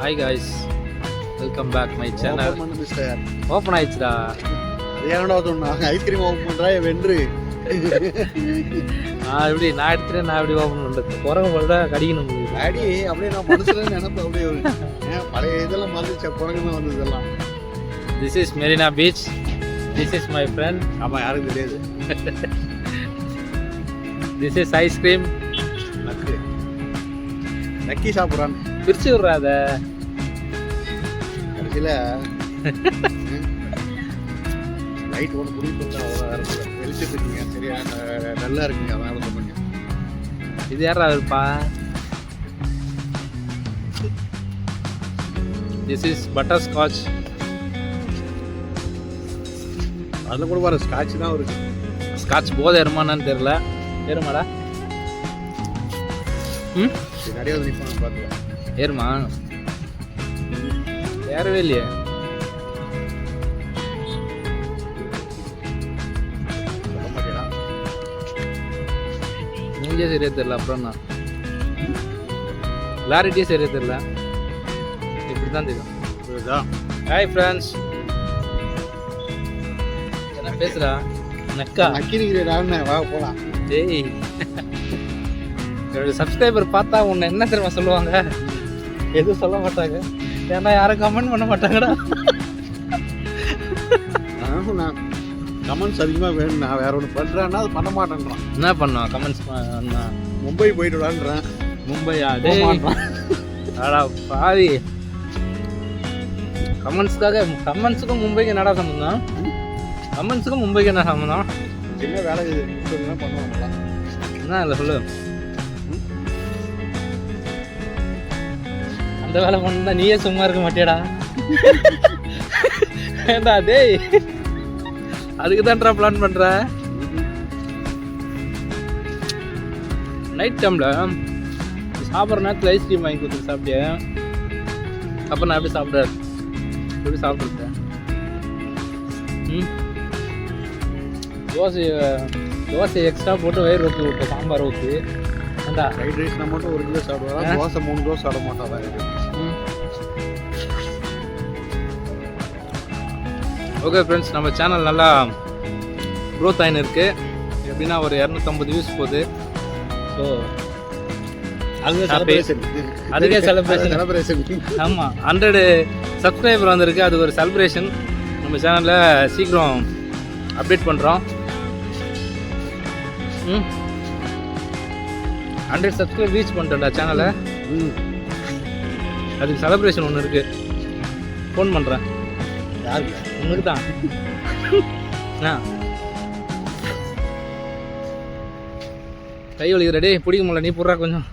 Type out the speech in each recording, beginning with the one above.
Hi guys, welcome back my channel. Open ஆயிடுச்சுடா. ஏன்டா சொன்னா ice cream open பண்றா வென்று. இப்படி நான் எடுத்துட்டு நான் இப்படி ஓபன் பண்றது. குரங்கு போல கடிக்கணும் உங்களுக்கு. டாடி அப்படியே நான் மனசுல நினைப்பேன் அப்படியே பழைய இதெல்லாம் மறந்துச்சா குரங்குன்னு வந்ததெல்லாம். This is Marina Beach. This is my friend. ஆமா யாருக்கும் தெரியாது. This is ice cream. நக்கி சாப்பிட்றான். பிரிச்சு விடுறாத. கடைசியில் லைட் ஒன்று குடிப்பதில்ல அவ்வளோ வெளிச்சிட்டு இருக்கீங்க. சரியா நல்லா இருக்குங்க அதனால சொல்லுங்க. இது யாரா இருப்பா? This is butterscotch. அதில் கூட பாரு ஸ்காட்ச் தான் இருக்கு. ஸ்காட்ச் போதை ஏறுமான்னு தெரியல. ஏறுமாடா? நிறைய வந்து நிற்பாங்க பார்த்துக்கலாம். ஏறுமா? ஏறவே இல்லையே. மூஞ்சே சரியா தெரியல. அப்புறம் தான் கிளாரிட்டியே சரியா தெரியல. இப்படி தான் தெரியும். ஹாய் ஃப்ரெண்ட்ஸ், என்ன பேசுறா? நக்கா நக்கிரிக்கிறேன். வா போகலாம். டேய், என்னோட சப்ஸ்கிரைபர் பார்த்தா உன்னை என்ன தெரியுமா சொல்லுவாங்க? எதுவும் சொல்ல மாட்டாங்க. ஏன்னா யாரும் கமெண்ட் பண்ண மாட்டாங்கடா. நான் கமெண்ட்ஸ் அதிகமாக வேணும். நான் வேற ஒன்று பண்ணுறேன்னா அது பண்ண மாட்டேன்றான். என்ன பண்ணோம் கமெண்ட்ஸ்? மும்பை போயிட்டு விளாண்டுறேன். மும்பையா? டேய் ஆடா பாவி. கமெண்ட்ஸுக்கும் மும்பைக்கு என்னடா சம்மந்தம்? கமெண்ட்ஸுக்கும் மும்பைக்கு என்ன சம்மந்தம்? சின்ன வேலை பண்ணுவாங்களா? என்ன இல்லை சொல்லு. அந்த வேலை பண்ணா நீயே சும்மா இருக்க மாட்டியாடா? ஏண்டா டேய், அதுக்கு தான்டா பிளான் பண்ற. நைட் டைம்ல சாப்பிட்ற நேரத்தில் ஐஸ்கிரீம் வாங்கி கொடுத்து சாப்பிட்டியா? அப்போ நான் எப்படி சாப்பிட்றேன்? எப்படி சாப்பிட்ருக்கேன்? தோசை எக்ஸ்ட்ரா போட்டு வயிறு ஊற்றி விட்டேன். சாம்பார் ஊற்றி ஏண்டா ஃப்ரைட் ரைஸ் நான் மட்டும் 1 கிலோ சாப்பிடுவேன். தோசை 3 தோசை சாப்பிட மாட்டாங்க. ஓகே ஃப்ரெண்ட்ஸ், நம்ம சேனல் நல்லா க்ரோத் ஆகின்னு இருக்குது. எப்படின்னா ஒரு 250 வியூஸ் போகுது. ஸோ அதுக்கே செலிப்ரேஷன். ஆமாம், 100 சப்ஸ்கிரைபர் வந்திருக்கு. அது ஒரு செலிப்ரேஷன். நம்ம சேனலில் சீக்கிரம் அப்டேட் பண்ணுறோம். 100 சப்ஸ்கிரைப் ரீச் பண்ணிட்டேன்டா சேனலை. அதுக்கு செலிப்ரேஷன் ஒன்று இருக்குது. ஃபோன் பண்ணுறேன். யாருக்கு? உனக்கு தான். கை வலிக்கு ரெடி பிடிக்க முடியல. நீ புடுறா கொஞ்சம்.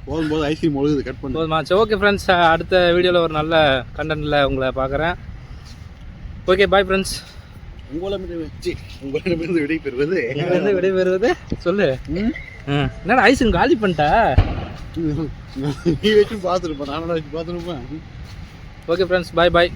போகும்போது ஐஸ்கிரீம் ஒழுகுது. கட் பண்ணி போதுமா? சரி ஓகே ஃப்ரெண்ட்ஸ், அடுத்த வீடியோவில் ஒரு நல்ல கண்டென்ட்டில் உங்களை பார்க்குறேன். Okay bye friends. உங்களிடமிருந்து விடைபெறுவது சொல்லு. என்னடா ஐஸுங்க காலி பண்ணிட்டா? நீ வச்சு பார்த்துருப்பேன். நானும் வச்சு பார்த்துருப்பேன். ஓகே ஃப்ரெண்ட்ஸ், பாய் பாய்.